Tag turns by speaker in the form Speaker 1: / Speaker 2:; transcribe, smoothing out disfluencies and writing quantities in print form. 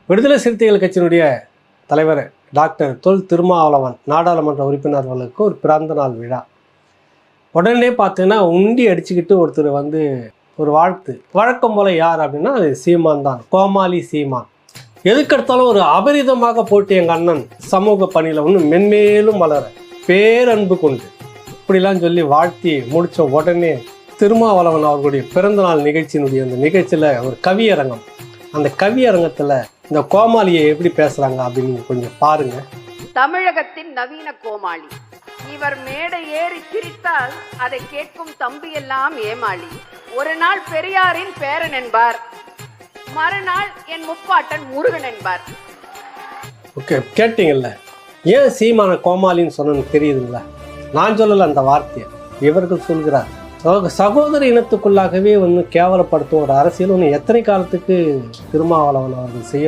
Speaker 1: விடுதலை சிறுத்தைகள் கட்சியினுடைய தலைவர் டாக்டர் தொல் திருமாவளவன் நாடாளுமன்ற உறுப்பினர்களுக்கு ஒரு பிறந்த நாள் விழா. உடனே பார்த்தீங்கன்னா உண்டி அடிச்சுக்கிட்டு ஒருத்தர் வந்து ஒரு வாழ்த்து. வழக்கம் போல் யார் அப்படின்னா அது சீமான் தான், கோமாளி சீமான். எதுக்கெடுத்தாலும் ஒரு அபரிதமாக போட்டு எங்கள் அண்ணன் சமூக பணியில் ஒன்று மென்மேலும் வளர பேரன்பு கொண்டு இப்படிலாம் சொல்லி வாழ்த்தி முடித்த உடனே திருமாவளவன் அவர்களுடைய பிறந்தநாள் நிகழ்ச்சியினுடைய அந்த நிகழ்ச்சியில் ஒரு கவியரங்கம். அந்த கவியரங்கத்தில் இந்த கோமாளியை எப்படி பேசுகிறாங்க அப்படின்னு கொஞ்சம் பாருங்க.
Speaker 2: தமிழகத்தின் நவீன கோமாளி இவர். மேடை ஏறி சிரித்தால் அதை கேட்கும் தம்பி எல்லாம் ஏமாளி. ஒரு நாள் பெரியாரின் பேரன் என்பார், மறுநாள் என் முப்பாட்டன் முருகன் என்பார்.
Speaker 1: ஓகே, கேட்டீங்கல்ல? ஏன் சீமான கோமாளின்னு சொன்னு தெரியுதுங்களா? நான் சொல்லலை அந்த வார்த்தையை, இவர்கள் சொல்கிறார். சகோதர இனத்துக்குள்ளாகவே கேவலப்படுத்தும் ஒரு அரசியல் எத்தனை காலத்துக்கு திருமாவளவன் அவர்கள் செய்ய